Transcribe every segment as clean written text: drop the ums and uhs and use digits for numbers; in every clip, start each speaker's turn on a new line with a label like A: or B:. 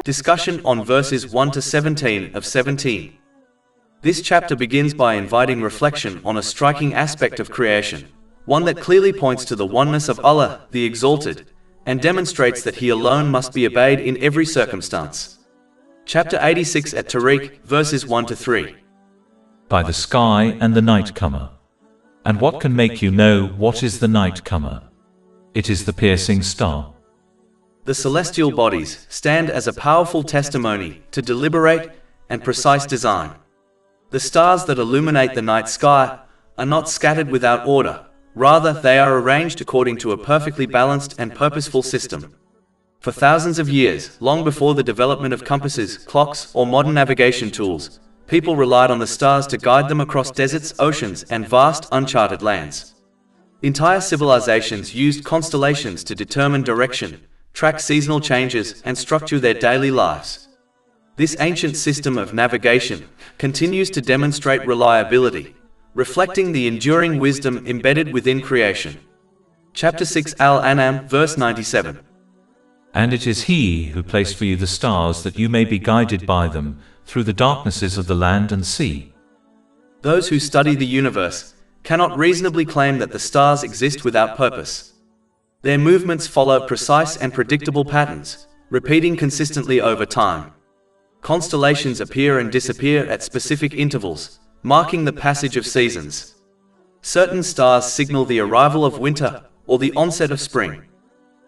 A: Discussion on verses 1 to 17 of 17. This chapter begins by inviting reflection on a striking aspect of creation, one that clearly points to the oneness of Allah, the Exalted, and demonstrates that He alone must be obeyed in every circumstance. Chapter 86 at Tariq, verses 1 to 3.
B: By the sky and the night comer. And what can make you know what is the night comer? It is the piercing star.
A: The celestial bodies stand as a powerful testimony to deliberate and precise design. The stars that illuminate the night sky are not scattered without order, rather they are arranged according to a perfectly balanced and purposeful system. For thousands of years, long before the development of compasses, clocks, or modern navigation tools, people relied on the stars to guide them across deserts, oceans, and vast uncharted lands. Entire civilizations used constellations to determine direction, track seasonal changes, and structure their daily lives. This ancient system of navigation continues to demonstrate reliability, reflecting the enduring wisdom embedded within creation. Chapter 6 Al-An'am, verse 97.
B: And it is He who placed for you the stars that you may be guided by them through the darknesses of the land and sea.
A: Those who study the universe cannot reasonably claim that the stars exist without purpose. Their movements follow precise and predictable patterns, repeating consistently over time. Constellations appear and disappear at specific intervals, marking the passage of seasons. Certain stars signal the arrival of winter or the onset of spring.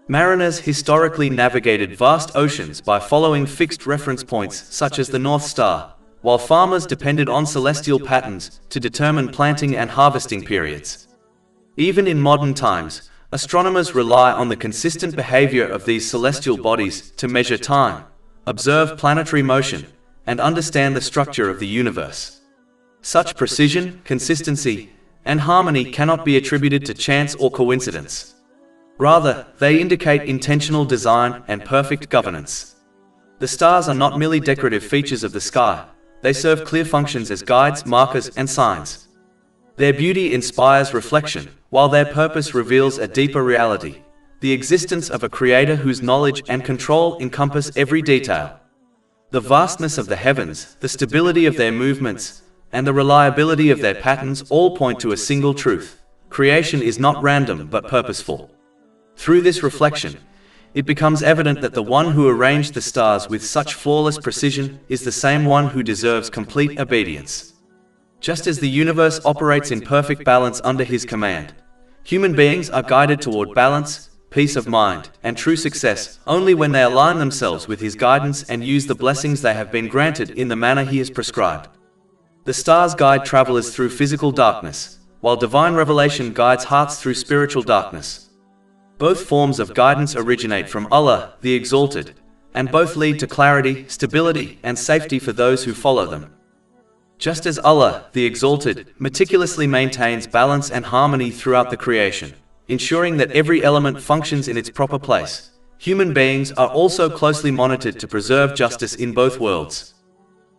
A: Mariners historically navigated vast oceans by following fixed reference points such as the North Star, while farmers depended on celestial patterns to determine planting and harvesting periods. Even in modern times, astronomers rely on the consistent behavior of these celestial bodies to measure time, observe planetary motion, and understand the structure of the universe. Such precision, consistency, and harmony cannot be attributed to chance or coincidence. Rather, they indicate intentional design and perfect governance. The stars are not merely decorative features of the sky, they serve clear functions as guides, markers, and signs. Their beauty inspires reflection, while their purpose reveals a deeper reality, the existence of a creator whose knowledge and control encompass every detail. The vastness of the heavens, the stability of their movements, and the reliability of their patterns all point to a single truth: creation is not random but purposeful. Through this reflection, it becomes evident that the one who arranged the stars with such flawless precision is the same one who deserves complete obedience. Just as the universe operates in perfect balance under His command, human beings are guided toward balance, peace of mind, and true success only when they align themselves with His guidance and use the blessings they have been granted in the manner He has prescribed. The stars guide travelers through physical darkness, while divine revelation guides hearts through spiritual darkness. Both forms of guidance originate from Allah, the Exalted, and both lead to clarity, stability, and safety for those who follow them. Just as Allah, the Exalted, meticulously maintains balance and harmony throughout the creation, ensuring that every element functions in its proper place, human beings are also closely monitored to preserve justice in both worlds.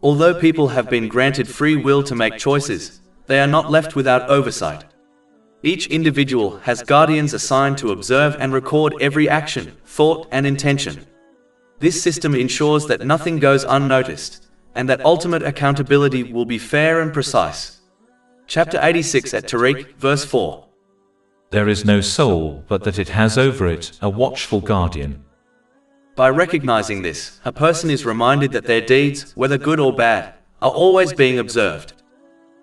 A: Although people have been granted free will to make choices, they are not left without oversight. Each individual has guardians assigned to observe and record every action, thought, and intention. This system ensures that nothing goes unnoticed, and that ultimate accountability will be fair and precise. Chapter 86 at Tariq, verse 4.
B: There is no soul but that it has over it a watchful guardian.
A: By recognizing this, a person is reminded that their deeds, whether good or bad, are always being observed.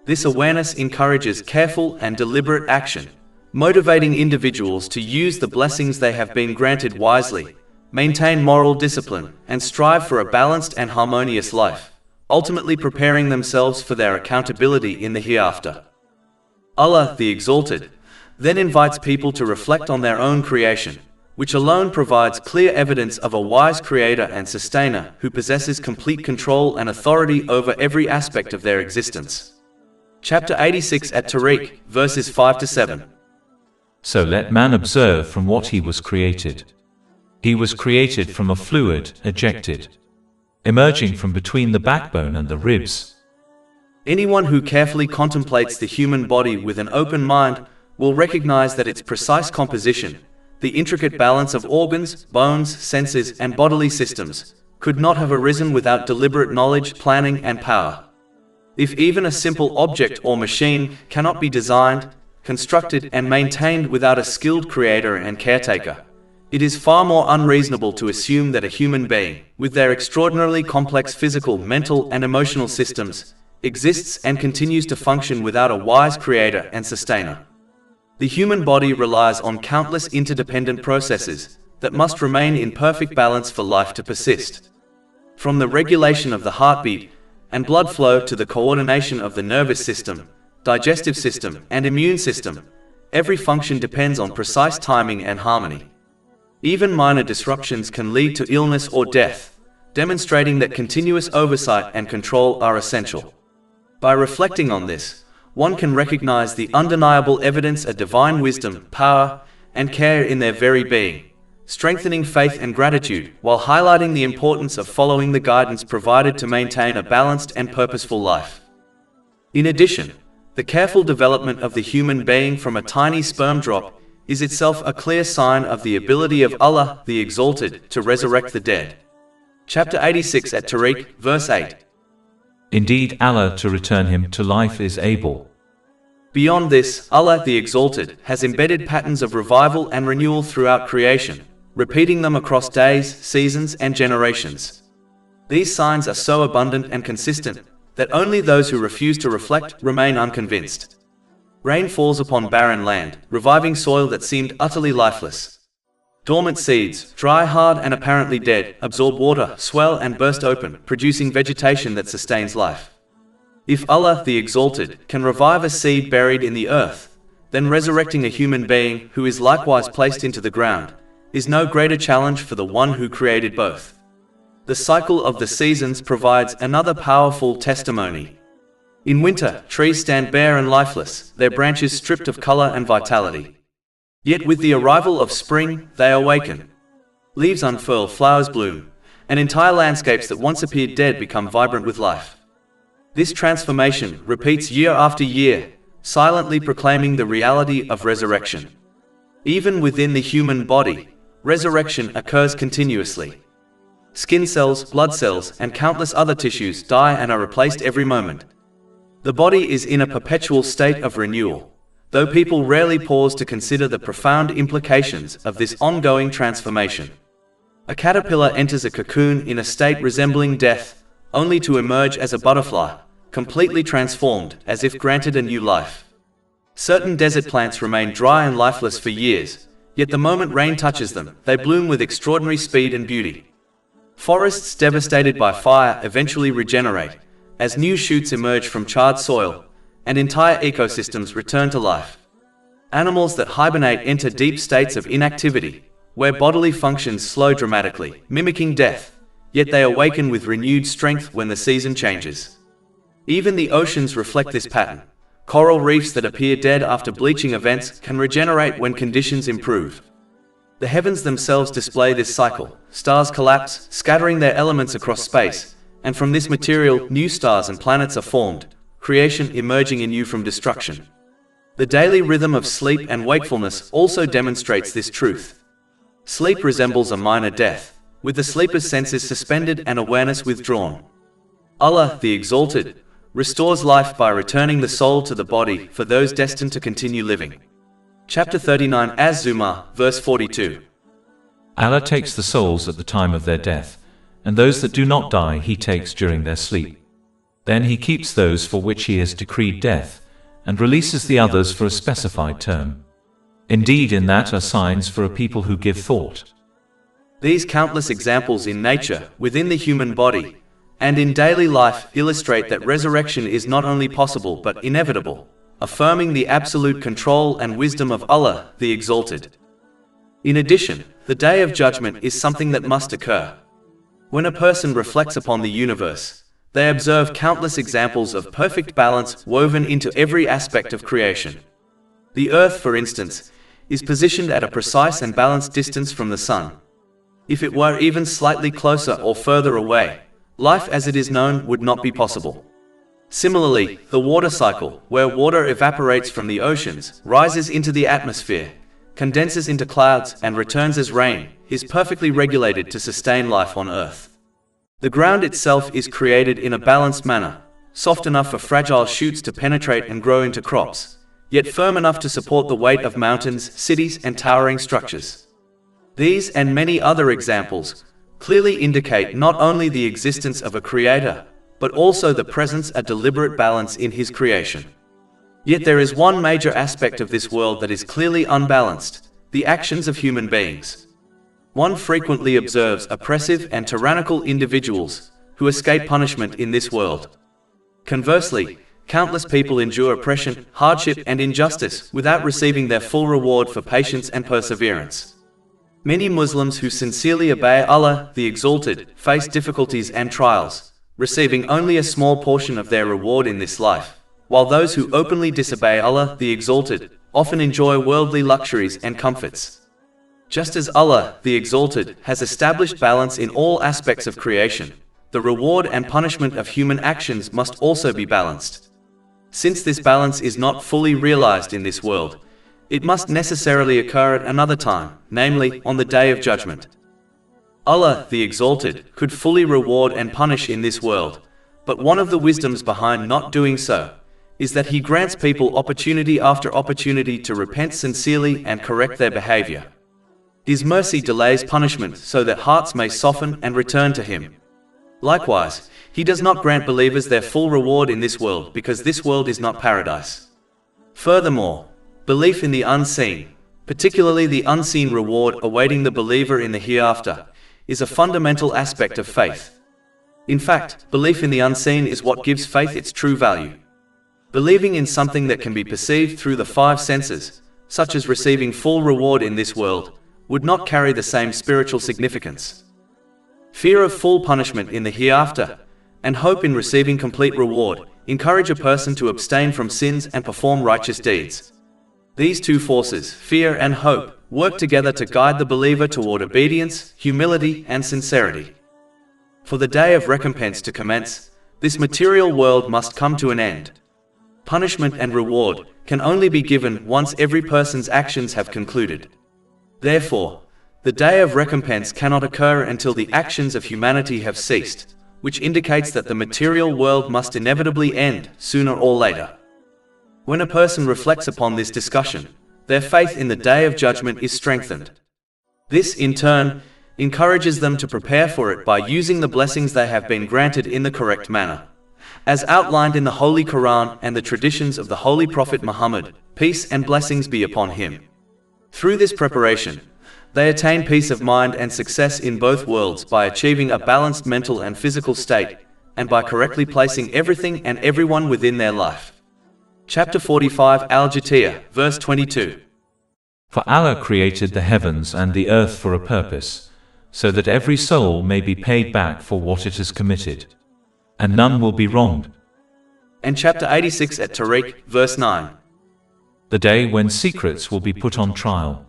A: This awareness encourages careful and deliberate action, motivating individuals to use the blessings they have been granted wisely, maintain moral discipline, and strive for a balanced and harmonious life, ultimately preparing themselves for their accountability in the hereafter. Allah, the Exalted, then invites people to reflect on their own creation, which alone provides clear evidence of a wise creator and sustainer who possesses complete control and authority over every aspect of their existence. Chapter 86 at Tariq, verses 5 to 7.
B: So let man observe from what he was created. He was created from a fluid, ejected, emerging from between the backbone and the ribs.
A: Anyone who carefully contemplates the human body with an open mind will recognize that its precise composition, the intricate balance of organs, bones, senses, and bodily systems, could not have arisen without deliberate knowledge, planning, and power. If even a simple object or machine cannot be designed, constructed, and maintained without a skilled creator and caretaker, it is far more unreasonable to assume that a human being, with their extraordinarily complex physical, mental, and emotional systems, exists and continues to function without a wise creator and sustainer. The human body relies on countless interdependent processes that must remain in perfect balance for life to persist. From the regulation of the heartbeat and blood flow to the coordination of the nervous system, digestive system, and immune system, every function depends on precise timing and harmony. Even minor disruptions can lead to illness or death, demonstrating that continuous oversight and control are essential. By reflecting on this, one can recognize the undeniable evidence of divine wisdom, power, and care in their very being, strengthening faith and gratitude while highlighting the importance of following the guidance provided to maintain a balanced and purposeful life. In addition, the careful development of the human being from a tiny sperm drop is itself a clear sign of the ability of Allah, the Exalted, to resurrect the dead. Chapter 86 at Tariq, verse 8.
B: Indeed, Allah to return him to life is able.
A: Beyond this, Allah, the Exalted, has embedded patterns of revival and renewal throughout creation, repeating them across days, seasons, and generations. These signs are so abundant and consistent that only those who refuse to reflect remain unconvinced. Rain falls upon barren land, reviving soil that seemed utterly lifeless. Dormant seeds, dry, hard, and apparently dead, absorb water, swell, and burst open, producing vegetation that sustains life. If Allah, the Exalted, can revive a seed buried in the earth, then resurrecting a human being who is likewise placed into the ground is no greater challenge for the one who created both. The cycle of the seasons provides another powerful testimony. In winter, trees stand bare and lifeless, their branches stripped of color and vitality. Yet with the arrival of spring, they awaken. Leaves unfurl, flowers bloom, and entire landscapes that once appeared dead become vibrant with life. This transformation repeats year after year, silently proclaiming the reality of resurrection. Even within the human body, resurrection occurs continuously. Skin cells, blood cells, and countless other tissues die and are replaced every moment. The body is in a perpetual state of renewal, though people rarely pause to consider the profound implications of this ongoing transformation. A caterpillar enters a cocoon in a state resembling death, only to emerge as a butterfly, completely transformed, as if granted a new life. Certain desert plants remain dry and lifeless for years, yet the moment rain touches them, they bloom with extraordinary speed and beauty. Forests devastated by fire eventually regenerate, as new shoots emerge from charred soil, and entire ecosystems return to life. Animals that hibernate enter deep states of inactivity, where bodily functions slow dramatically, mimicking death, yet they awaken with renewed strength when the season changes. Even the oceans reflect this pattern. Coral reefs that appear dead after bleaching events can regenerate when conditions improve. The heavens themselves display this cycle. Stars collapse, scattering their elements across space, and from this material, new stars and planets are formed, creation emerging anew from destruction. The daily rhythm of sleep and wakefulness also demonstrates this truth. Sleep resembles a minor death, with the sleeper's senses suspended and awareness withdrawn. Allah, the Exalted, restores life by returning the soul to the body for those destined to continue living. Chapter 39 Az-Zumar, verse 42.
B: Allah takes the souls at the time of their death, and those that do not die He takes during their sleep. Then He keeps those for which He has decreed death, and releases the others for a specified term. Indeed, in that are signs for a people who give thought.
A: These countless examples in nature, within the human body, and in daily life illustrate that resurrection is not only possible but inevitable, affirming the absolute control and wisdom of Allah, the Exalted. In addition, the Day of Judgment is something that must occur. When a person reflects upon the universe, they observe countless examples of perfect balance woven into every aspect of creation. The Earth, for instance, is positioned at a precise and balanced distance from the Sun. If it were even slightly closer or further away, life as it is known would not be possible. Similarly, the water cycle, where water evaporates from the oceans, rises into the atmosphere, condenses into clouds, and returns as rain, is perfectly regulated to sustain life on Earth. The ground itself is created in a balanced manner, soft enough for fragile shoots to penetrate and grow into crops, yet firm enough to support the weight of mountains, cities, and towering structures. These and many other examples clearly indicate not only the existence of a creator, but also the presence of deliberate balance in his creation. Yet there is one major aspect of this world that is clearly unbalanced: the actions of human beings. One frequently observes oppressive and tyrannical individuals who escape punishment in this world. Conversely, countless people endure oppression, hardship, and injustice without receiving their full reward for patience and perseverance. Many Muslims who sincerely obey Allah, the Exalted, face difficulties and trials, receiving only a small portion of their reward in this life, while those who openly disobey Allah, the Exalted, often enjoy worldly luxuries and comforts. Just as Allah, the Exalted, has established balance in all aspects of creation, the reward and punishment of human actions must also be balanced. Since this balance is not fully realized in this world, it must necessarily occur at another time, namely, on the Day of Judgment. Allah, the Exalted, could fully reward and punish in this world, but one of the wisdoms behind not doing so is that He grants people opportunity after opportunity to repent sincerely and correct their behavior. His mercy delays punishment so that hearts may soften and return to Him. Likewise, He does not grant believers their full reward in this world because this world is not paradise. Furthermore, belief in the unseen, particularly the unseen reward awaiting the believer in the hereafter, is a fundamental aspect of faith. In fact, belief in the unseen is what gives faith its true value. Believing in something that can be perceived through the five senses, such as receiving full reward in this world, would not carry the same spiritual significance. Fear of full punishment in the hereafter, and hope in receiving complete reward, encourage a person to abstain from sins and perform righteous deeds. These two forces, fear and hope, work together to guide the believer toward obedience, humility, and sincerity. For the day of recompense to commence, this material world must come to an end. Punishment and reward can only be given once every person's actions have concluded. Therefore, the day of recompense cannot occur until the actions of humanity have ceased, which indicates that the material world must inevitably end, sooner or later. When a person reflects upon this discussion, their faith in the Day of Judgment is strengthened. This, in turn, encourages them to prepare for it by using the blessings they have been granted in the correct manner, as outlined in the Holy Quran and the traditions of the Holy Prophet Muhammad, peace and blessings be upon him. Through this preparation, they attain peace of mind and success in both worlds by achieving a balanced mental and physical state, and by correctly placing everything and everyone within their life. Chapter 45 Al-Jatiyah, verse 22.
B: For Allah created the heavens and the earth for a purpose, so that every soul may be paid back for what it has committed, and none will be wronged.
A: And chapter 86 at Tariq, verse 9.
B: The day when secrets will be put on trial.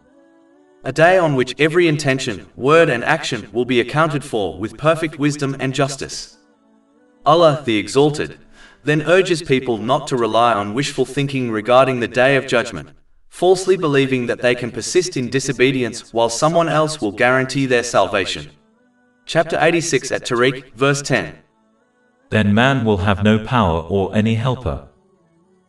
A: A day on which every intention, word and action will be accounted for with perfect wisdom and justice. Allah, the Exalted, then urges people not to rely on wishful thinking regarding the Day of Judgment, falsely believing that they can persist in disobedience while someone else will guarantee their salvation. Chapter 86 at Tariq, verse 10.
B: Then man will have no power or any helper.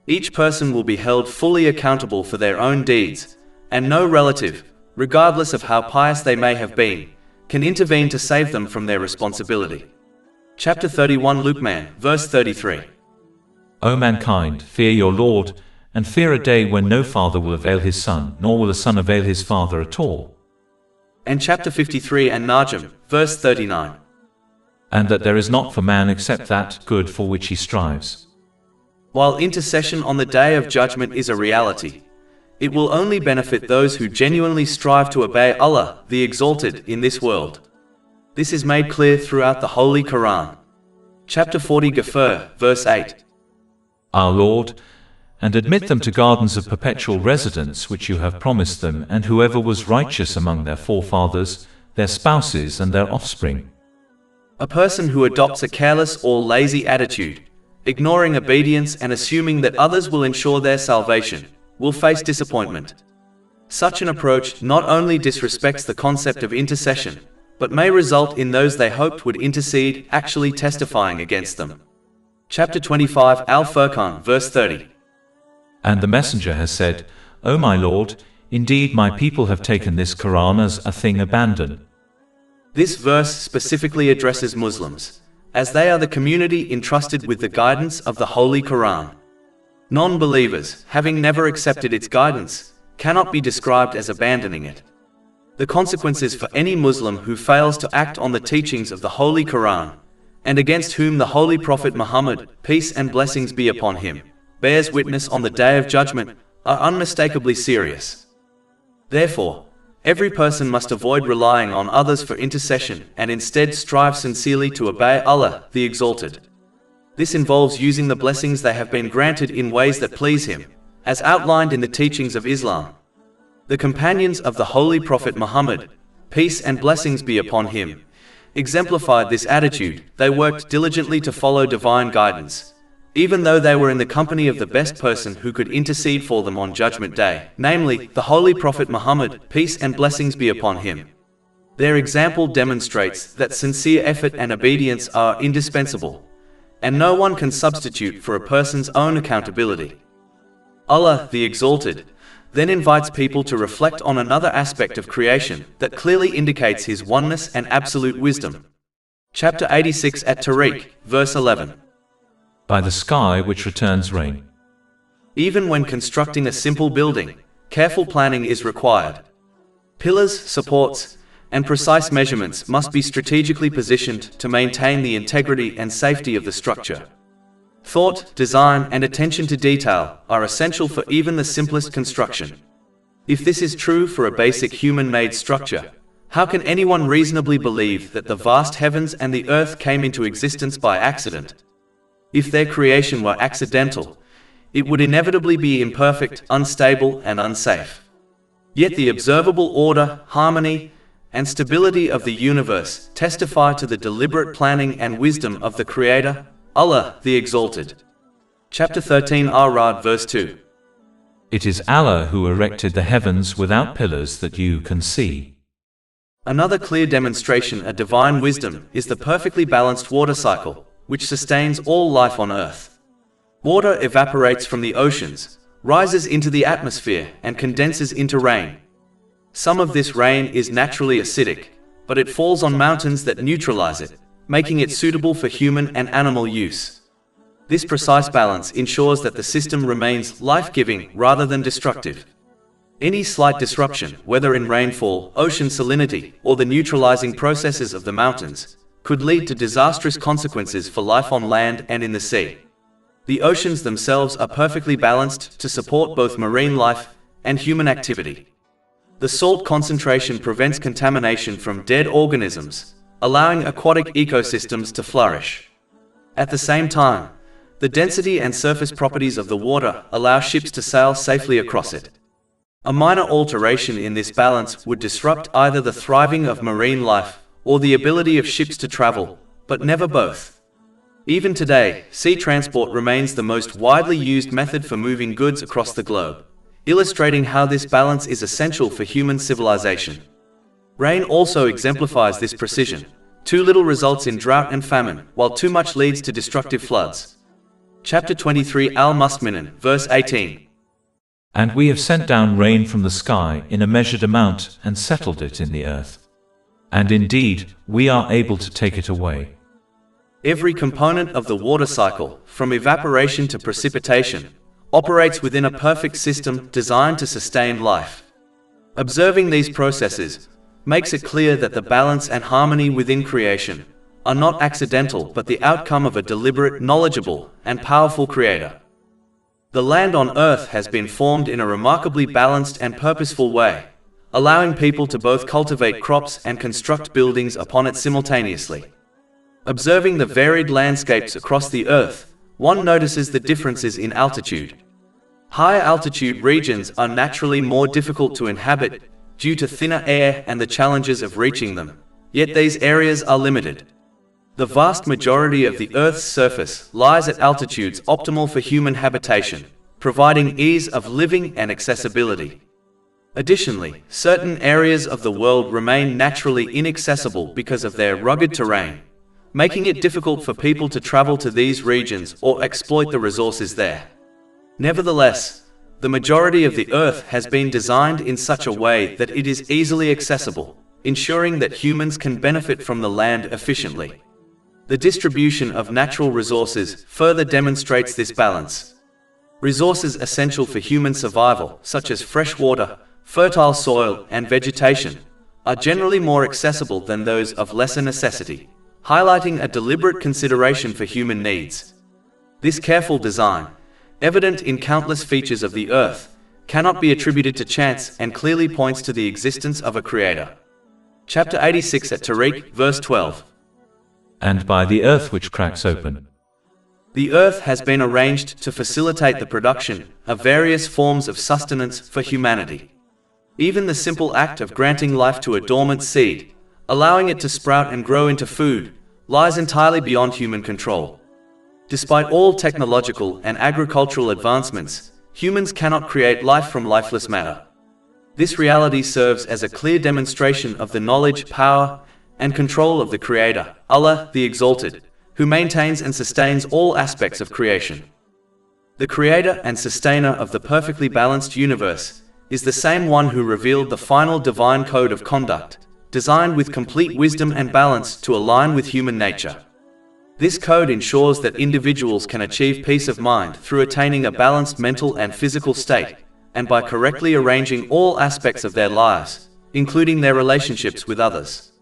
A: Each person will be held fully accountable for their own deeds, and no relative, regardless of how pious they may have been, can intervene to save them from their responsibility. Chapter 31 Luqman, verse 33.
B: O mankind, fear your Lord, and fear a day when no father will avail his son, nor will a son avail his father at all.
A: And chapter 53 and Najm, verse 39.
B: And that there is not for man except that good for which he strives.
A: While intercession on the Day of Judgment is a reality, it will only benefit those who genuinely strive to obey Allah, the Exalted, in this world. This is made clear throughout the Holy Quran. Chapter 40 Ghafir, verse 8.
B: Our Lord, and admit them to gardens of perpetual residence which you have promised them, and whoever was righteous among their forefathers, their spouses and their offspring.
A: A person who adopts a careless or lazy attitude, ignoring obedience and assuming that others will ensure their salvation, will face disappointment. Such an approach not only disrespects the concept of intercession, but may result in those they hoped would intercede actually testifying against them. Chapter 25 Al-Furqan, verse 30.
B: And the messenger has said, O my Lord, indeed my people have taken this Quran as a thing abandoned.
A: This verse specifically addresses Muslims, as they are the community entrusted with the guidance of the Holy Quran. Non-believers, having never accepted its guidance, cannot be described as abandoning it. The consequences for any Muslim who fails to act on the teachings of the Holy Quran, and against whom the Holy Prophet Muhammad, peace and blessings be upon him, bears witness on the Day of Judgment, are unmistakably serious. Therefore, every person must avoid relying on others for intercession and instead strive sincerely to obey Allah, the Exalted. This involves using the blessings they have been granted in ways that please Him, as outlined in the teachings of Islam. The companions of the Holy Prophet Muhammad, peace and blessings be upon him, exemplified this attitude. They worked diligently to follow divine guidance, even though they were in the company of the best person who could intercede for them on Judgment Day, namely, the Holy Prophet Muhammad, peace and blessings be upon him. Their example demonstrates that sincere effort and obedience are indispensable, and no one can substitute for a person's own accountability. Allah, the Exalted, then invites people to reflect on another aspect of creation that clearly indicates His oneness and absolute wisdom. Chapter 86 at Tariq, verse 11.
B: By the sky which returns rain.
A: Even when constructing a simple building, careful planning is required. Pillars, supports, and precise measurements must be strategically positioned to maintain the integrity and safety of the structure. Thought, design, and attention to detail are essential for even the simplest construction. If this is true for a basic human-made structure, how can anyone reasonably believe that the vast heavens and the earth came into existence by accident? If their creation were accidental, it would inevitably be imperfect, unstable, and unsafe. Yet the observable order, harmony, and stability of the universe testify to the deliberate planning and wisdom of the Creator, Allah, the Exalted. Chapter 13 Ar-Ra'd, verse 2.
B: It is Allah who erected the heavens without pillars that you can see.
A: Another clear demonstration of divine wisdom is the perfectly balanced water cycle, which sustains all life on Earth. Water evaporates from the oceans, rises into the atmosphere, and condenses into rain. Some of this rain is naturally acidic, but it falls on mountains that neutralize it, making it suitable for human and animal use. This precise balance ensures that the system remains life-giving rather than destructive. Any slight disruption, whether in rainfall, ocean salinity, or the neutralizing processes of the mountains, could lead to disastrous consequences for life on land and in the sea. The oceans themselves are perfectly balanced to support both marine life and human activity. The salt concentration prevents contamination from dead organisms, allowing aquatic ecosystems to flourish. At the same time, the density and surface properties of the water allow ships to sail safely across it. A minor alteration in this balance would disrupt either the thriving of marine life or the ability of ships to travel, but never both. Even today, sea transport remains the most widely used method for moving goods across the globe, illustrating how this balance is essential for human civilization. Rain also exemplifies this precision. Too little results in drought and famine, while too much leads to destructive floods. Chapter 23 Al-Mustminin, verse 18.
B: And we have sent down rain from the sky in a measured amount and settled it in the earth. And indeed, we are able to take it away.
A: Every component of the water cycle, from evaporation to precipitation, operates within a perfect system designed to sustain life. Observing these processes makes it clear that the balance and harmony within creation are not accidental but the outcome of a deliberate, knowledgeable, and powerful Creator. The land on earth has been formed in a remarkably balanced and purposeful way, allowing people to both cultivate crops and construct buildings upon it simultaneously. Observing the varied landscapes across the earth, one notices the differences in altitude. Higher altitude regions are naturally more difficult to inhabit due to thinner air and the challenges of reaching them, yet these areas are limited. The vast majority of the Earth's surface lies at altitudes optimal for human habitation, providing ease of living and accessibility. Additionally, certain areas of the world remain naturally inaccessible because of their rugged terrain, making it difficult for people to travel to these regions or exploit the resources there. Nevertheless, the majority of the Earth has been designed in such a way that it is easily accessible, ensuring that humans can benefit from the land efficiently. The distribution of natural resources further demonstrates this balance. Resources essential for human survival, such as fresh water, fertile soil, and vegetation, are generally more accessible than those of lesser necessity, highlighting a deliberate consideration for human needs. This careful design, evident in countless features of the Earth, cannot be attributed to chance and clearly points to the existence of a creator. Chapter 86 at Tariq, verse 12.
B: And by the earth which cracks open.
A: The earth has been arranged to facilitate the production of various forms of sustenance for humanity. Even the simple act of granting life to a dormant seed, allowing it to sprout and grow into food, lies entirely beyond human control. Despite all technological and agricultural advancements, humans cannot create life from lifeless matter. This reality serves as a clear demonstration of the knowledge, power, and control of the Creator, Allah the Exalted, who maintains and sustains all aspects of creation. The Creator and Sustainer of the perfectly balanced universe is the same one who revealed the final divine code of conduct, designed with complete wisdom and balance to align with human nature. This code ensures that individuals can achieve peace of mind through attaining a balanced mental and physical state, and by correctly arranging all aspects of their lives, including their relationships with others.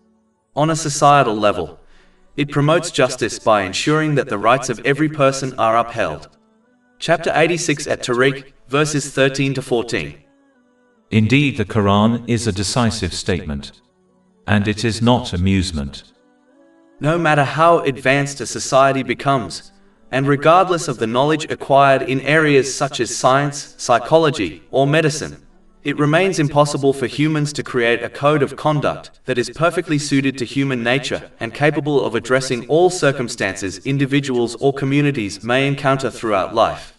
A: On a societal level, it promotes justice by ensuring that the rights of every person are upheld. Chapter 86 at Tariq, verses 13 to 14.
B: Indeed, the Quran is a decisive statement. And it is not amusement.
A: No matter how advanced a society becomes, and regardless of the knowledge acquired in areas such as science, psychology, or medicine, it remains impossible for humans to create a code of conduct that is perfectly suited to human nature and capable of addressing all circumstances individuals or communities may encounter throughout life.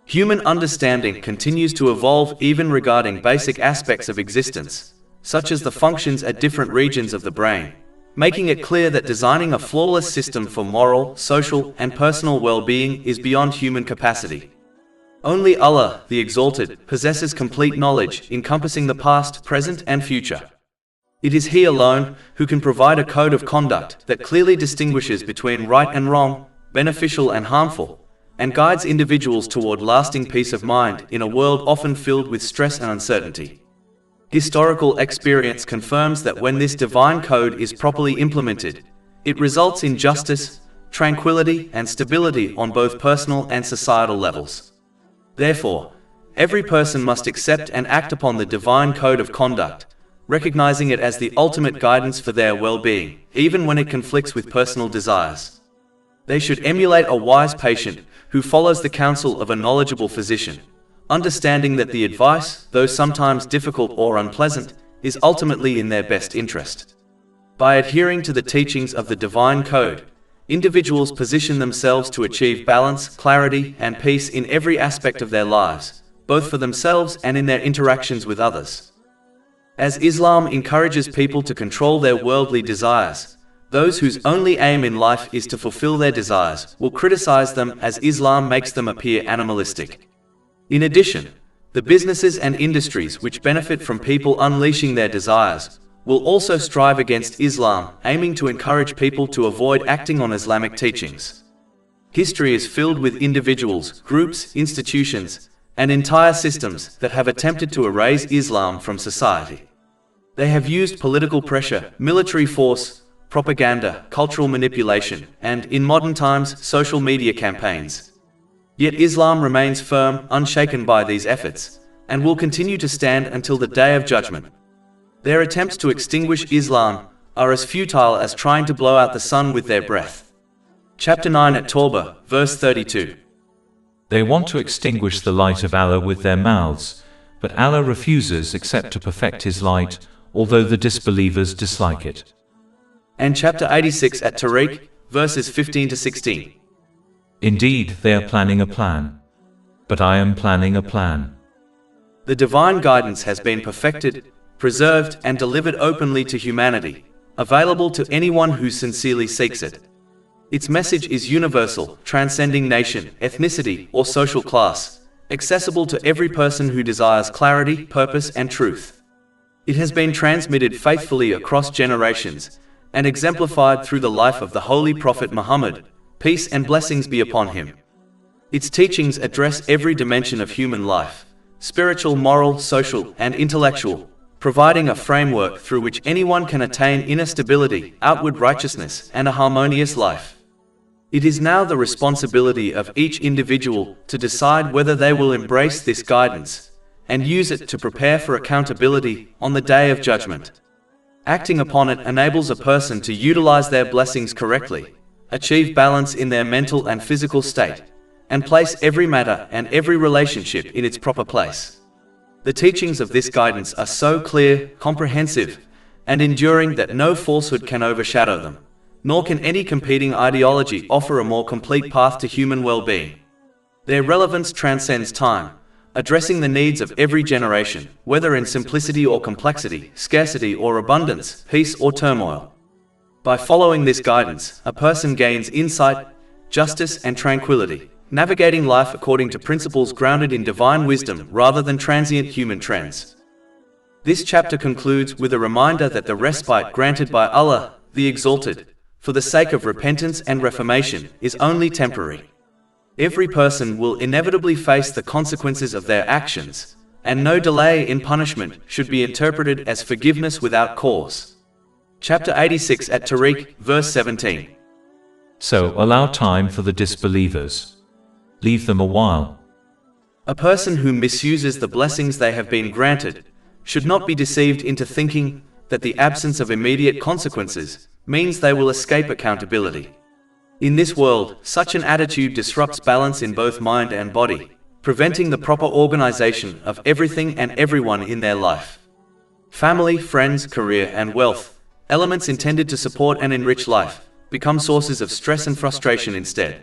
A: Human understanding continues to evolve even regarding basic aspects of existence, such as the functions at different regions of the brain, making it clear that designing a flawless system for moral, social, and personal well-being is beyond human capacity. Only Allah, the Exalted, possesses complete knowledge encompassing the past, present, and future. It is He alone who can provide a code of conduct that clearly distinguishes between right and wrong, beneficial and harmful, and guides individuals toward lasting peace of mind in a world often filled with stress and uncertainty. Historical experience confirms that when this divine code is properly implemented, it results in justice, tranquility, and stability on both personal and societal levels. Therefore, every person must accept and act upon the divine code of conduct, recognizing it as the ultimate guidance for their well-being, even when it conflicts with personal desires. They should emulate a wise patient who follows the counsel of a knowledgeable physician, understanding that the advice, though sometimes difficult or unpleasant, is ultimately in their best interest. By adhering to the teachings of the divine code, individuals position themselves to achieve balance, clarity, and peace in every aspect of their lives, both for themselves and in their interactions with others. As Islam encourages people to control their worldly desires, those whose only aim in life is to fulfill their desires will criticize them as Islam makes them appear animalistic. In addition, the businesses and industries which benefit from people unleashing their desires will also strive against Islam, aiming to encourage people to avoid acting on Islamic teachings. History is filled with individuals, groups, institutions, and entire systems that have attempted to erase Islam from society. They have used political pressure, military force, propaganda, cultural manipulation, and, in modern times, social media campaigns. Yet Islam remains firm, unshaken by these efforts, and will continue to stand until the Day of Judgment. Their attempts to extinguish Islam are as futile as trying to blow out the sun with their breath. Chapter 9 at Tawbah, verse 32.
B: They want to extinguish the light of Allah with their mouths, but Allah refuses except to perfect His light, although the disbelievers dislike it.
A: And chapter 86 at Tariq, verses 15 to 16.
B: Indeed, they are planning a plan. But I am planning a plan.
A: The divine guidance has been perfected, preserved, and delivered openly to humanity, available to anyone who sincerely seeks it. Its message is universal, transcending nation, ethnicity, or social class, accessible to every person who desires clarity, purpose, and truth. It has been transmitted faithfully across generations, and exemplified through the life of the Holy Prophet Muhammad, peace and blessings be upon him. Its teachings address every dimension of human life, spiritual, moral, social, and intellectual, providing a framework through which anyone can attain inner stability, outward righteousness, and a harmonious life. It is now the responsibility of each individual to decide whether they will embrace this guidance and use it to prepare for accountability on the Day of Judgment. Acting upon it enables a person to utilize their blessings correctly, achieve balance in their mental and physical state, and place every matter and every relationship in its proper place. The teachings of this guidance are so clear, comprehensive, and enduring that no falsehood can overshadow them, nor can any competing ideology offer a more complete path to human well-being. Their relevance transcends time, addressing the needs of every generation, whether in simplicity or complexity, scarcity or abundance, peace or turmoil. By following this guidance, a person gains insight, justice, and tranquility, navigating life according to principles grounded in divine wisdom rather than transient human trends. This chapter concludes with a reminder that the respite granted by Allah, the Exalted, for the sake of repentance and reformation, is only temporary. Every person will inevitably face the consequences of their actions, and no delay in punishment should be interpreted as forgiveness without cause. Chapter 86 at Tariq, verse 17.
B: So allow time for the disbelievers. Leave them a while.
A: A person who misuses the blessings they have been granted should not be deceived into thinking that the absence of immediate consequences means they will escape accountability. In this world, such an attitude disrupts balance in both mind and body, preventing the proper organization of everything and everyone in their life. Family, friends, career, and wealth, elements intended to support and enrich life, become sources of stress and frustration instead.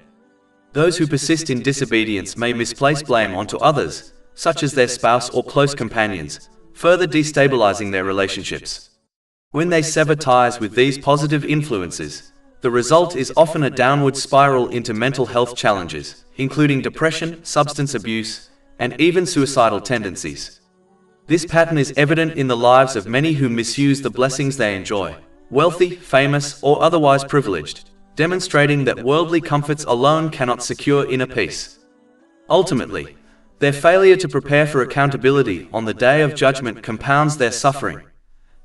A: Those who persist in disobedience may misplace blame onto others, such as their spouse or close companions, further destabilizing their relationships. When they sever ties with these positive influences, the result is often a downward spiral into mental health challenges, including depression, substance abuse, and even suicidal tendencies. This pattern is evident in the lives of many who misuse the blessings they enjoy, wealthy, famous, or otherwise privileged, demonstrating that worldly comforts alone cannot secure inner peace. Ultimately, their failure to prepare for accountability on the Day of Judgment compounds their suffering,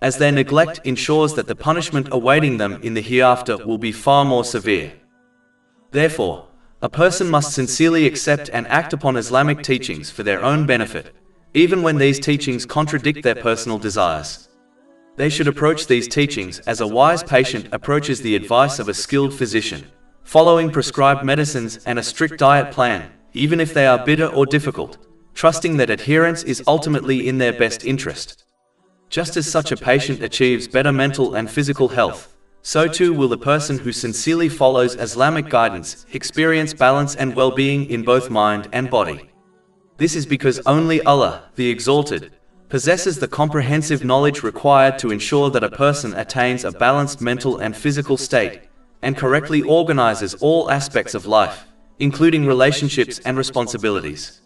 A: as their neglect ensures that the punishment awaiting them in the hereafter will be far more severe. Therefore, a person must sincerely accept and act upon Islamic teachings for their own benefit, even when these teachings contradict their personal desires. They should approach these teachings as a wise patient approaches the advice of a skilled physician, following prescribed medicines and a strict diet plan, even if they are bitter or difficult, trusting that adherence is ultimately in their best interest. Just as such a patient achieves better mental and physical health, so too will the person who sincerely follows Islamic guidance experience balance and well-being in both mind and body. This is because only Allah, the Exalted, possesses the comprehensive knowledge required to ensure that a person attains a balanced mental and physical state, and correctly organizes all aspects of life, including relationships and responsibilities.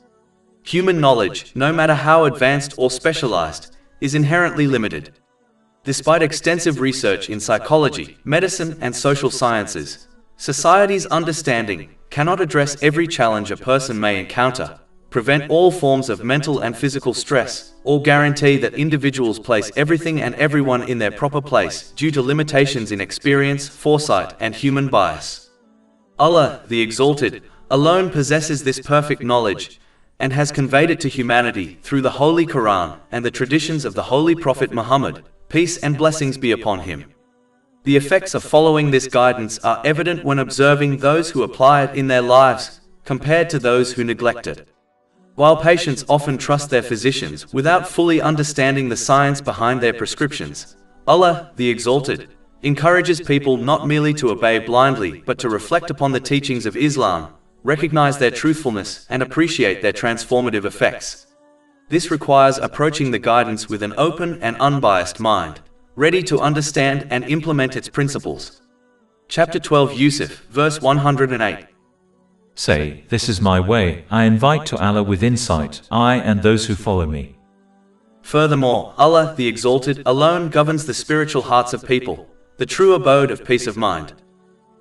A: Human knowledge, no matter how advanced or specialized, is inherently limited. Despite extensive research in psychology, medicine, and social sciences, society's understanding cannot address every challenge a person may encounter, prevent all forms of mental and physical stress, or guarantee that individuals place everything and everyone in their proper place due to limitations in experience, foresight, and human bias. Allah, the Exalted, alone possesses this perfect knowledge, and has conveyed it to humanity through the Holy Quran and the traditions of the Holy Prophet Muhammad, peace and blessings be upon him. The effects of following this guidance are evident when observing those who apply it in their lives, compared to those who neglect it. While patients often trust their physicians without fully understanding the science behind their prescriptions, Allah, the Exalted, encourages people not merely to obey blindly but to reflect upon the teachings of Islam, recognize their truthfulness, and appreciate their transformative effects. This requires approaching the guidance with an open and unbiased mind, ready to understand and implement its principles. Chapter 12 Yusuf, verse 108.
B: Say, this is my way, I invite to Allah with insight, I and those who follow me.
A: Furthermore, Allah, the Exalted, alone governs the spiritual hearts of people, the true abode of peace of mind.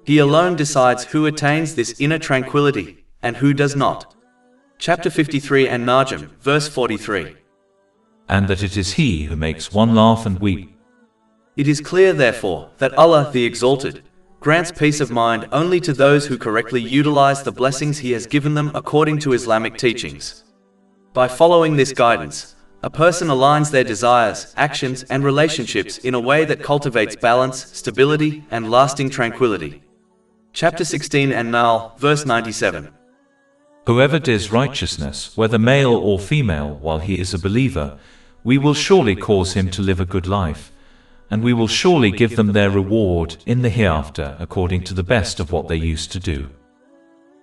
A: He alone decides who attains this inner tranquility, and who does not. Chapter 53 and Najm, verse 43.
B: And that it is He who makes one laugh and weep.
A: It is clear, therefore, that Allah, the Exalted, grants peace of mind only to those who correctly utilize the blessings He has given them according to Islamic teachings. By following this guidance, a person aligns their desires, actions, and relationships in a way that cultivates balance, stability, and lasting tranquility. Chapter 16 and Nahl, verse 97.
B: Whoever does righteousness, whether male or female, while he is a believer, we will surely cause him to live a good life, and we will surely give them their reward in the hereafter according to the best of what they used to do.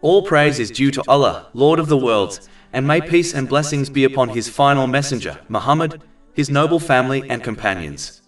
A: All praise is due to Allah, Lord of the worlds, and may peace and blessings be upon His final messenger, Muhammad, his noble family and companions.